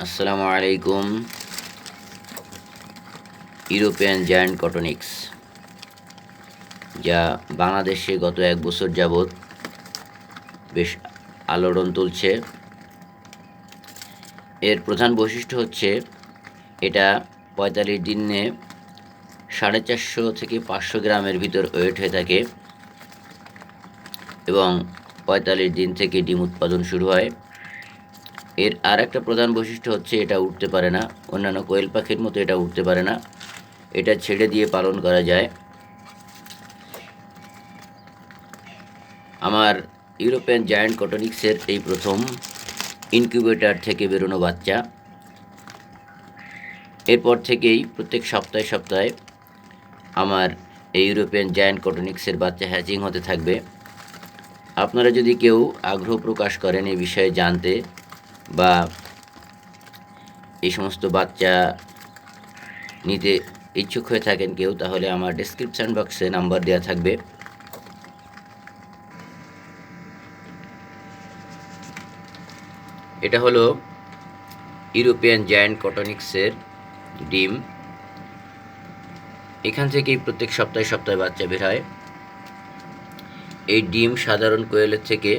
আসসালামু আলাইকুম। European giant কটনিক্স, যা বাংলাদেশে গত 1 বছর যাবৎ বেশ আলোড়ন তুলছে। এর প্রধান বৈশিষ্ট্য হচ্ছে এটা 45 দিনে 450 থেকে 500 গ্রামের ভিতর ওয়েট হয়ে থাকে এবং 45 দিন থেকে ডিম উৎপাদন শুরু হয়। এর আর একটা প্রধান বৈশিষ্ট্য হচ্ছে এটা উঠতে পারে না, অন্যান্য কোয়েল পাখির মতো এটা উঠতে পারে না, এটা ছেড়ে দিয়ে পালন করা যায়। আমার ইউরোপিয়ান জায়ান্ট কটনিক্সের এই প্রথম ইনকিউবেটর থেকে বেরোনো বাচ্চা। এরপর থেকেই প্রত্যেক সপ্তাহে আমার এই ইউরোপিয়ান জায়ান্ট কটনিক্সের বাচ্চা হ্যাচিং হতে থাকবে। আপনারা যদি কেউ আগ্রহ প্রকাশ করেন এই বিষয়ে জানতে বা এই সমস্ত বাচ্চা নিতে ইচ্ছুক হয়ে থাকেন কেউ, তাহলে আমার ডেসক্রিপশান বক্সে নাম্বার দেওয়া থাকবে। এটা হলো ইউরোপিয়ান জায়ান্ট কটনিক্সের ডিম। এখান থেকেই প্রত্যেক সপ্তাহে বাচ্চা বের হয়। এই ডিম সাধারণ কোয়েলের থেকে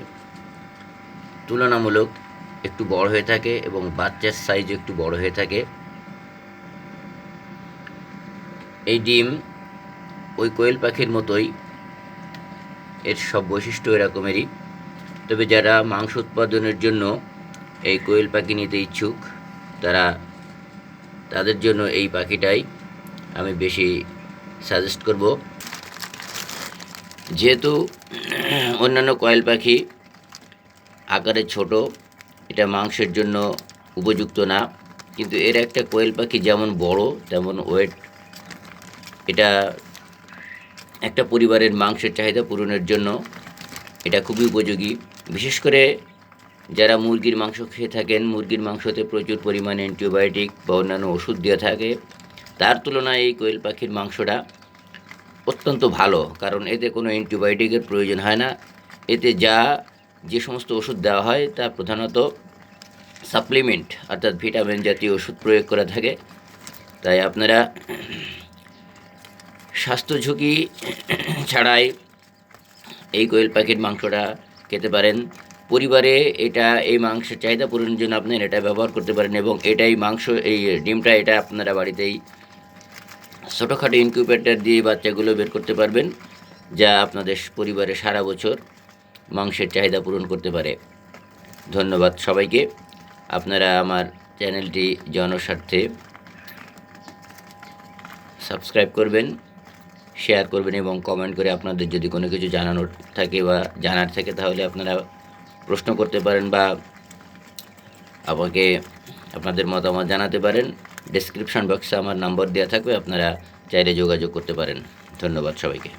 তুলনামূলক একটু বড় হয়ে থাকে এবং বাচ্চার সাইজ একটু বড় হয়ে থাকে। এই ডিম ওই কোয়েল পাখির মতোই, এর সব বৈশিষ্ট্য এরকমেরই। তবে যারা মাংস উৎপাদনের জন্য এই কোয়েল পাখি নিতে ইচ্ছুক, তাদের জন্য এই পাখিটাই আমি বেশি সাজেস্ট করব। যেহেতু অন্যান্য কোয়েল পাখি আকারে ছোট, এটা মাংসের জন্য উপযুক্ত না, কিন্তু এর একটা কোয়েল পাখি যেমন বড় তেমন ওয়েট। এটা একটা পরিবারের মাংসের চাহিদা পূরণের জন্য এটা খুবই উপযোগী। বিশেষ করে যারা মুরগির মাংস খেয়ে থাকেন, মুরগির মাংসতে প্রচুর পরিমাণে অ্যান্টিবায়োটিক বা অন্যান্য ওষুধ দেওয়া থাকে, তার তুলনায় এই কোয়েল পাখির মাংসটা অত্যন্ত ভালো, কারণ এতে কোনো অ্যান্টিবায়োটিকের প্রয়োজন হয় না। এতে যে সমস্ত ওষুধ দেওয়া হয় তা প্রধানত সাপ্লিমেন্ট অর্থাৎ ভিটামিন জাতীয় ওষুধ প্রয়োগ করা থাকে। তাই আপনারা স্বাস্থ্য ঝুঁকি ছাড়াই এই কোয়েল পাখির মাংসটা খেতে পারেন। পরিবারে এই মাংসের চাহিদা পূরণের জন্য আপনারা এটা ব্যবহার করতে পারেন এবং এই ডিমটা আপনারা বাড়িতেই ছোটোখাটো ইনকিউবেটর দিয়ে বাচ্চাগুলো বের করতে পারবেন, যা আপনাদের পরিবারে সারা বছর মাংসের চাহিদা পূরণ করতে পারে। ধন্যবাদ সবাইকে। আপনারা আমার চ্যানেলটি জনস্বার্থে সাবস্ক্রাইব করবেন, শেয়ার করবেন এবং কমেন্ট করে আপনাদের যদি কোনো কিছু জানার থাকে তাহলে আপনারা প্রশ্ন করতে পারেন বা আমাকে আপনাদের মতামত জানাতে পারেন। ডেসক্রিপশন বক্সে আমার নাম্বার দেওয়া থাকবে, আপনারা চাইলে যোগাযোগ করতে পারেন। ধন্যবাদ সবাইকে।